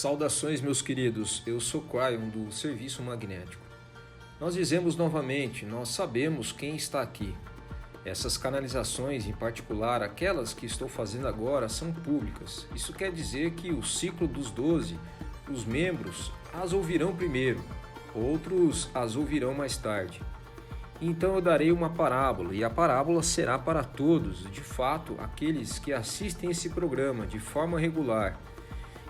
Saudações, meus queridos, eu sou Cryon do Serviço Magnético. Nós dizemos novamente, nós sabemos quem está aqui. Essas canalizações, em particular aquelas que estou fazendo agora, são públicas. Isso quer dizer que o ciclo dos 12, os membros as ouvirão primeiro, outros as ouvirão mais tarde. Então eu darei uma parábola, e a parábola será para todos, de fato, aqueles que assistem esse programa de forma regular.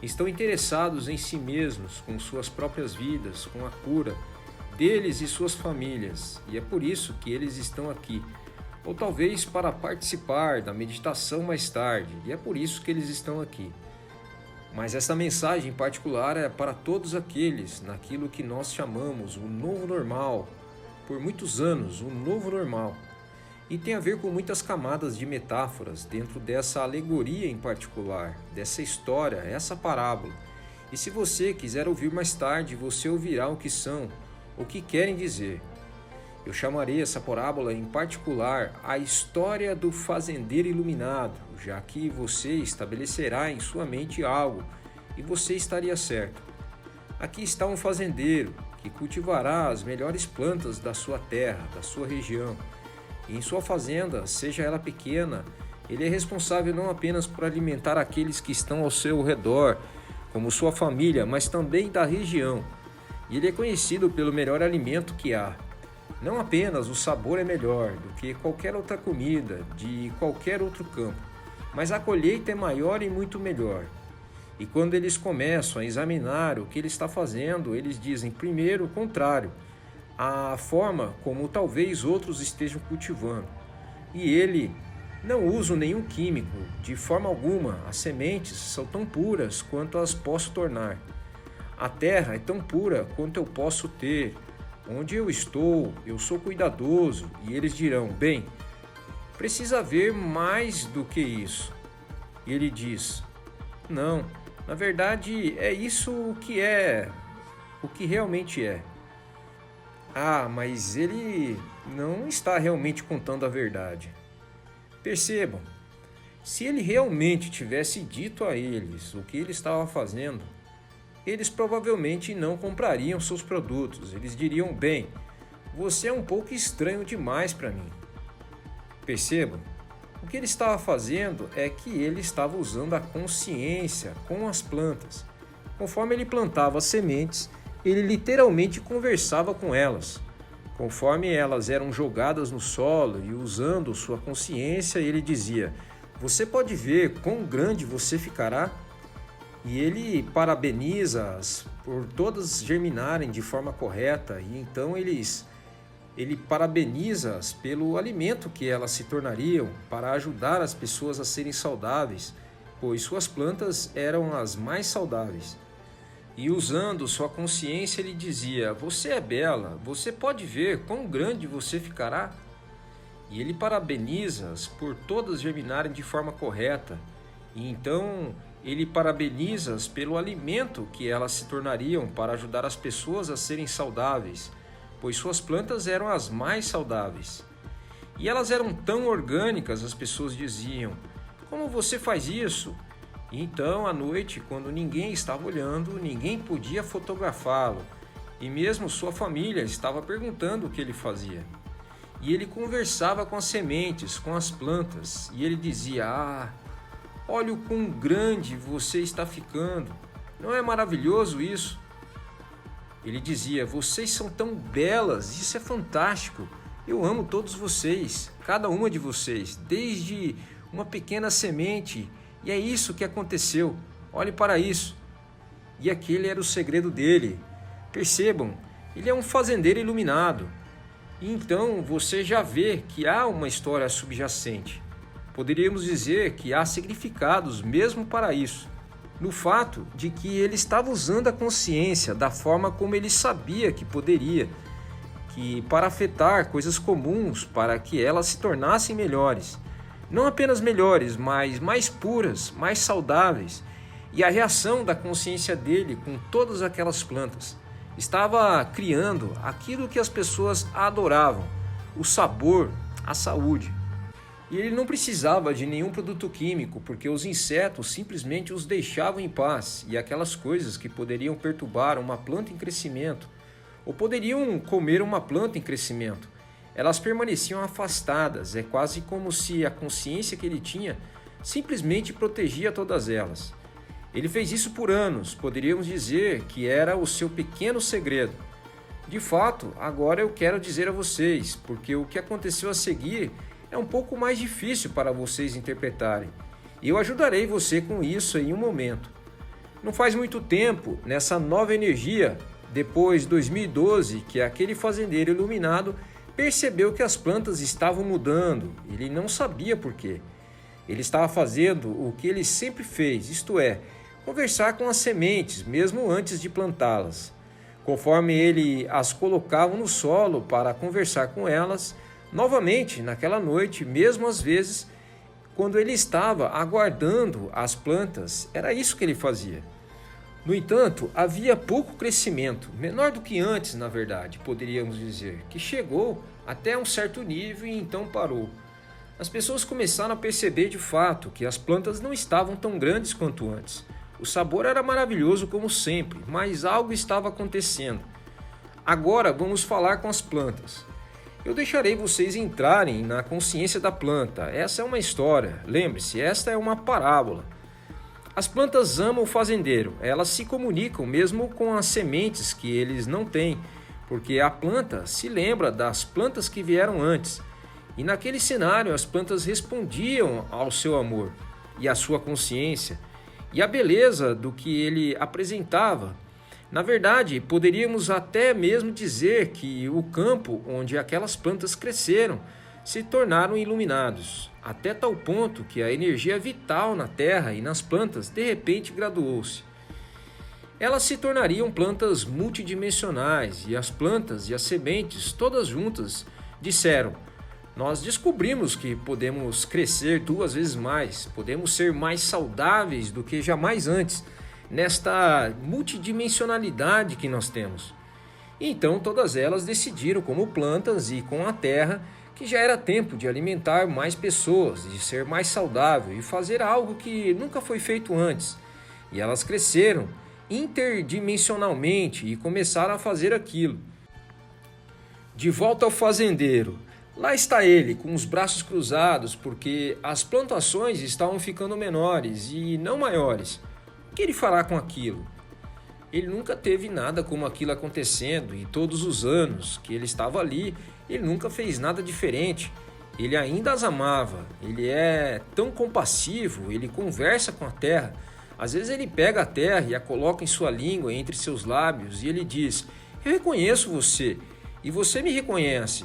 Estão interessados em si mesmos, com suas próprias vidas, com a cura deles e suas famílias, e é por isso que eles estão aqui. Ou talvez para participar da meditação mais tarde, e é por isso que eles estão aqui. Mas essa mensagem em particular é para todos aqueles, naquilo que nós chamamos o novo normal, por muitos anos, o novo normal. E tem a ver com muitas camadas de metáforas dentro dessa alegoria em particular, dessa história, essa parábola. E se você quiser ouvir mais tarde, você ouvirá o que são, o que querem dizer. Eu chamarei essa parábola em particular a história do fazendeiro iluminado, já que você estabelecerá em sua mente algo e você estaria certo. Aqui está um fazendeiro que cultivará as melhores plantas da sua terra, da sua região. E em sua fazenda, seja ela pequena, ele é responsável não apenas por alimentar aqueles que estão ao seu redor, como sua família, mas também da região. E ele é conhecido pelo melhor alimento que há. Não apenas o sabor é melhor do que qualquer outra comida de qualquer outro campo, mas a colheita é maior e muito melhor. E quando eles começam a examinar o que ele está fazendo, eles dizem primeiro o contrário, a forma como talvez outros estejam cultivando. E ele não usa nenhum químico, de forma alguma. As sementes são tão puras quanto as posso tornar. A terra é tão pura quanto eu posso ter. Onde eu estou, eu sou cuidadoso. E eles dirão, bem, precisa haver mais do que isso. E ele diz, não, na verdade é isso o que realmente é. Ah, mas ele não está realmente contando a verdade. Percebam, se ele realmente tivesse dito a eles o que ele estava fazendo, eles provavelmente não comprariam seus produtos. Eles diriam, bem, você é um pouco estranho demais para mim. Percebam, o que ele estava fazendo é que ele estava usando a consciência com as plantas. Conforme ele plantava as sementes, ele literalmente conversava com elas. Conforme elas eram jogadas no solo e usando sua consciência, ele dizia, você pode ver quão grande você ficará? E ele parabeniza-as por todas germinarem de forma correta, e então ele parabeniza-as pelo alimento que elas se tornariam para ajudar as pessoas a serem saudáveis, pois suas plantas eram as mais saudáveis. E usando sua consciência, ele dizia, você é bela, você pode ver quão grande você ficará? E ele parabeniza-as por todas germinarem de forma correta. E então ele parabeniza-as pelo alimento que elas se tornariam para ajudar as pessoas a serem saudáveis, pois suas plantas eram as mais saudáveis. E elas eram tão orgânicas, as pessoas diziam, como você faz isso? E então, à noite, quando ninguém estava olhando, ninguém podia fotografá-lo. E mesmo sua família estava perguntando o que ele fazia. E ele conversava com as sementes, com as plantas. E ele dizia, olha o quão grande você está ficando. Não é maravilhoso isso? Ele dizia, vocês são tão belas, isso é fantástico. Eu amo todos vocês, cada uma de vocês, desde uma pequena semente. E é isso que aconteceu, olhe para isso. E aquele era o segredo dele. Percebam, ele é um fazendeiro iluminado. E então você já vê que há uma história subjacente. Poderíamos dizer que há significados mesmo para isso. No fato de que ele estava usando a consciência da forma como ele sabia que poderia, que para afetar coisas comuns, para que elas se tornassem melhores. Não apenas melhores, mas mais puras, mais saudáveis. E a reação da consciência dele com todas aquelas plantas estava criando aquilo que as pessoas adoravam, o sabor, a saúde. E ele não precisava de nenhum produto químico, porque os insetos simplesmente os deixavam em paz, e aquelas coisas que poderiam perturbar uma planta em crescimento, ou poderiam comer uma planta em crescimento, elas permaneciam afastadas. É quase como se a consciência que ele tinha simplesmente protegia todas elas. Ele fez isso por anos, poderíamos dizer que era o seu pequeno segredo. De fato, agora eu quero dizer a vocês, porque o que aconteceu a seguir é um pouco mais difícil para vocês interpretarem. E eu ajudarei você com isso em um momento. Não faz muito tempo, nessa nova energia, depois de 2012, que aquele fazendeiro iluminado percebeu que as plantas estavam mudando. Ele não sabia por quê. Ele estava fazendo o que ele sempre fez, isto é, conversar com as sementes, mesmo antes de plantá-las. Conforme ele as colocava no solo para conversar com elas, novamente naquela noite, mesmo às vezes, quando ele estava aguardando as plantas, era isso que ele fazia. No entanto, havia pouco crescimento, menor do que antes, na verdade, poderíamos dizer, que chegou até um certo nível e então parou. As pessoas começaram a perceber de fato que as plantas não estavam tão grandes quanto antes. O sabor era maravilhoso como sempre, mas algo estava acontecendo. Agora vamos falar com as plantas. Eu deixarei vocês entrarem na consciência da planta. Essa é uma história. Lembre-se, esta é uma parábola. As plantas amam o fazendeiro. Elas se comunicam mesmo com as sementes que eles não têm, porque a planta se lembra das plantas que vieram antes. E naquele cenário, as plantas respondiam ao seu amor e à sua consciência e à beleza do que ele apresentava. Na verdade, poderíamos até mesmo dizer que o campo onde aquelas plantas cresceram se tornaram iluminados, até tal ponto que a energia vital na terra e nas plantas de repente graduou-se. Elas se tornariam plantas multidimensionais e as plantas e as sementes, todas juntas, disseram: nós descobrimos que podemos crescer 2 vezes mais, podemos ser mais saudáveis do que jamais antes, nesta multidimensionalidade que nós temos. Então todas elas decidiram, como plantas e com a terra, que já era tempo de alimentar mais pessoas, de ser mais saudável e fazer algo que nunca foi feito antes. E elas cresceram interdimensionalmente e começaram a fazer aquilo. De volta ao fazendeiro. Lá está ele, com os braços cruzados, porque as plantações estavam ficando menores e não maiores. O que ele fará com aquilo? Ele nunca teve nada como aquilo acontecendo e todos os anos que ele estava ali, ele nunca fez nada diferente. Ele ainda as amava, ele é tão compassivo, ele conversa com a terra. Às vezes ele pega a terra e a coloca em sua língua, entre seus lábios, e ele diz: eu reconheço você e você me reconhece.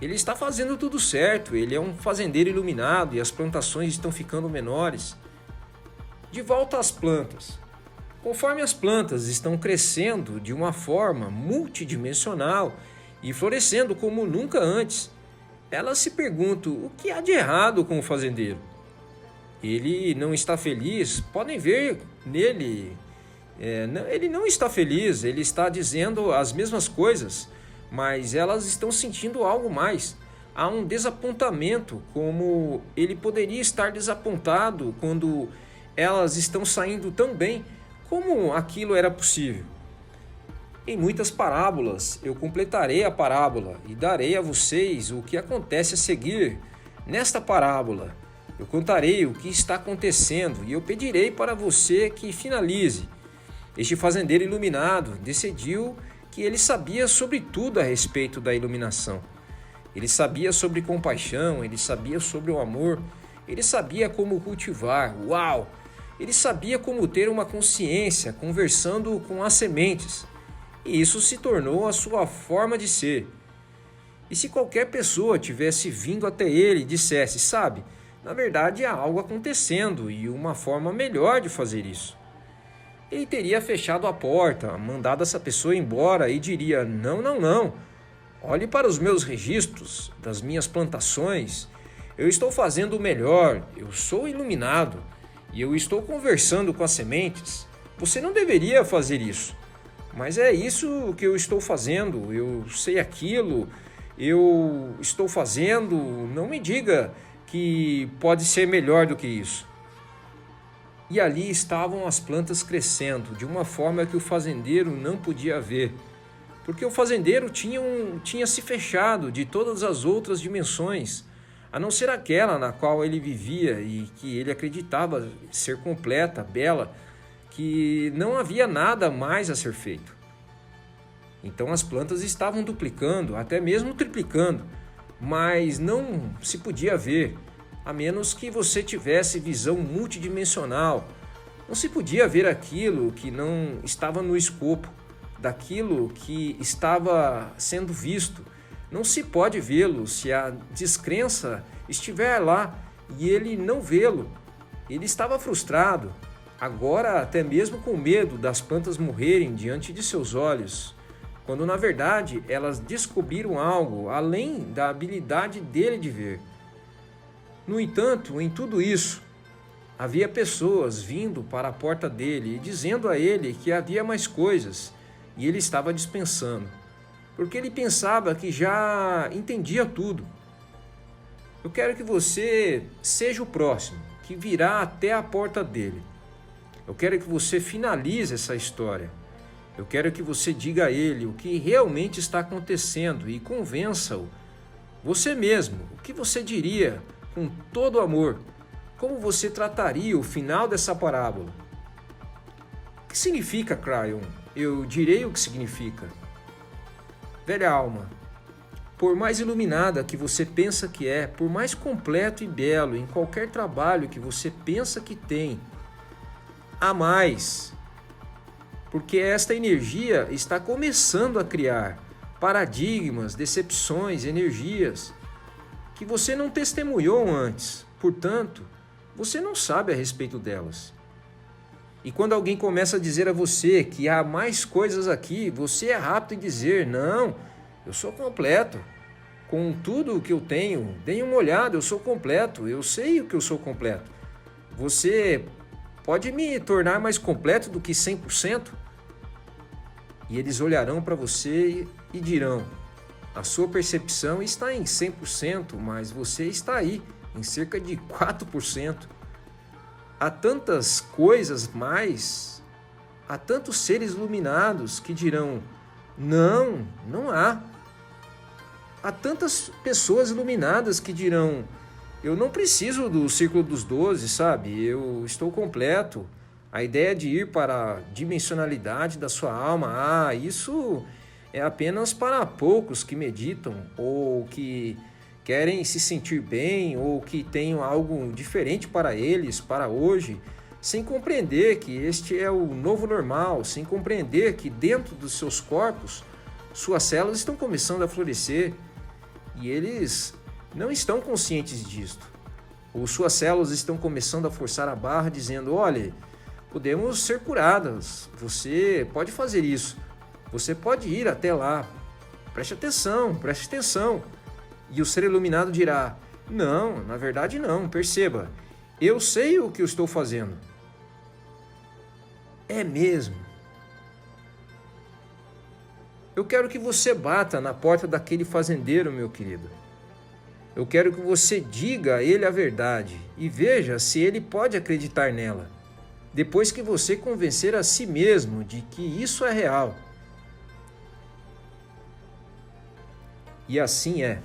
Ele está fazendo tudo certo, ele é um fazendeiro iluminado e as plantações estão ficando menores. De volta às plantas. Conforme as plantas estão crescendo de uma forma multidimensional e florescendo como nunca antes, elas se perguntam o que há de errado com o fazendeiro. Ele não está feliz, podem ver nele, ele não está feliz, ele está dizendo as mesmas coisas, mas elas estão sentindo algo mais. Há um desapontamento, como ele poderia estar desapontado quando elas estão saindo tão bem. Como aquilo era possível? Em muitas parábolas, eu completarei a parábola e darei a vocês o que acontece a seguir. Nesta parábola, eu contarei o que está acontecendo e eu pedirei para você que finalize. Este fazendeiro iluminado decidiu que ele sabia sobre tudo a respeito da iluminação. Ele sabia sobre compaixão, ele sabia sobre o amor, ele sabia como cultivar. Uau! Ele sabia como ter uma consciência conversando com as sementes, e isso se tornou a sua forma de ser. E se qualquer pessoa tivesse vindo até ele e dissesse: sabe, na verdade há algo acontecendo e uma forma melhor de fazer isso, ele teria fechado a porta, mandado essa pessoa embora e diria: não, não, não, olhe para os meus registros das minhas plantações, eu estou fazendo o melhor, eu sou iluminado. E eu estou conversando com as sementes. Você não deveria fazer isso. Mas é isso que eu estou fazendo. Eu sei aquilo. Eu estou fazendo. Não me diga que pode ser melhor do que isso. E ali estavam as plantas crescendo de uma forma que o fazendeiro não podia ver, porque o fazendeiro tinha se fechado de todas as outras dimensões, a não ser aquela na qual ele vivia e que ele acreditava ser completa, bela, que não havia nada mais a ser feito. Então as plantas estavam duplicando, até mesmo triplicando, mas não se podia ver, a menos que você tivesse visão multidimensional. Não se podia ver aquilo que não estava no escopo daquilo que estava sendo visto. Não se pode vê-lo se a descrença estiver lá e ele não vê-lo. Ele estava frustrado, agora até mesmo com medo das plantas morrerem diante de seus olhos, quando na verdade elas descobriram algo além da habilidade dele de ver. No entanto, em tudo isso, havia pessoas vindo para a porta dele e dizendo a ele que havia mais coisas, e ele estava dispensando, porque ele pensava que já entendia tudo. Eu quero que você seja o próximo, que virá até a porta dele. Eu quero que você finalize essa história. Eu quero que você diga a ele o que realmente está acontecendo e convença-o, você mesmo, o que você diria com todo amor. Como você trataria o final dessa parábola? O que significa, Cryon? Eu direi o que significa. Velha alma, por mais iluminada que você pensa que é, por mais completo e belo em qualquer trabalho que você pensa que tem, há mais. Porque esta energia está começando a criar paradigmas, decepções, energias que você não testemunhou antes, portanto, você não sabe a respeito delas. E quando alguém começa a dizer a você que há mais coisas aqui, você é rápido em dizer, não, eu sou completo, com tudo o que eu tenho, dê uma olhada, eu sou completo, eu sei o que eu sou completo. Você pode me tornar mais completo do que 100%? E eles olharão para você e dirão, a sua percepção está em 100%, mas você está aí, em cerca de 4%. Há tantas coisas mais, há tantos seres iluminados que dirão, não, não há. Há tantas pessoas iluminadas que dirão, eu não preciso do círculo dos 12, sabe? Eu estou completo. A ideia de ir para a dimensionalidade da sua alma, isso é apenas para poucos que meditam ou que querem se sentir bem ou que tenham algo diferente para eles, para hoje, sem compreender que este é o novo normal, sem compreender que dentro dos seus corpos, suas células estão começando a florescer e eles não estão conscientes disto. Ou suas células estão começando a forçar a barra dizendo, olha, podemos ser curadas, você pode fazer isso. Você pode ir até lá, preste atenção. E o ser iluminado dirá, não, na verdade não, perceba, eu sei o que eu estou fazendo. É mesmo. Eu quero que você bata na porta daquele fazendeiro, meu querido. Eu quero que você diga a ele a verdade e veja se ele pode acreditar nela, depois que você convencer a si mesmo de que isso é real. E assim é.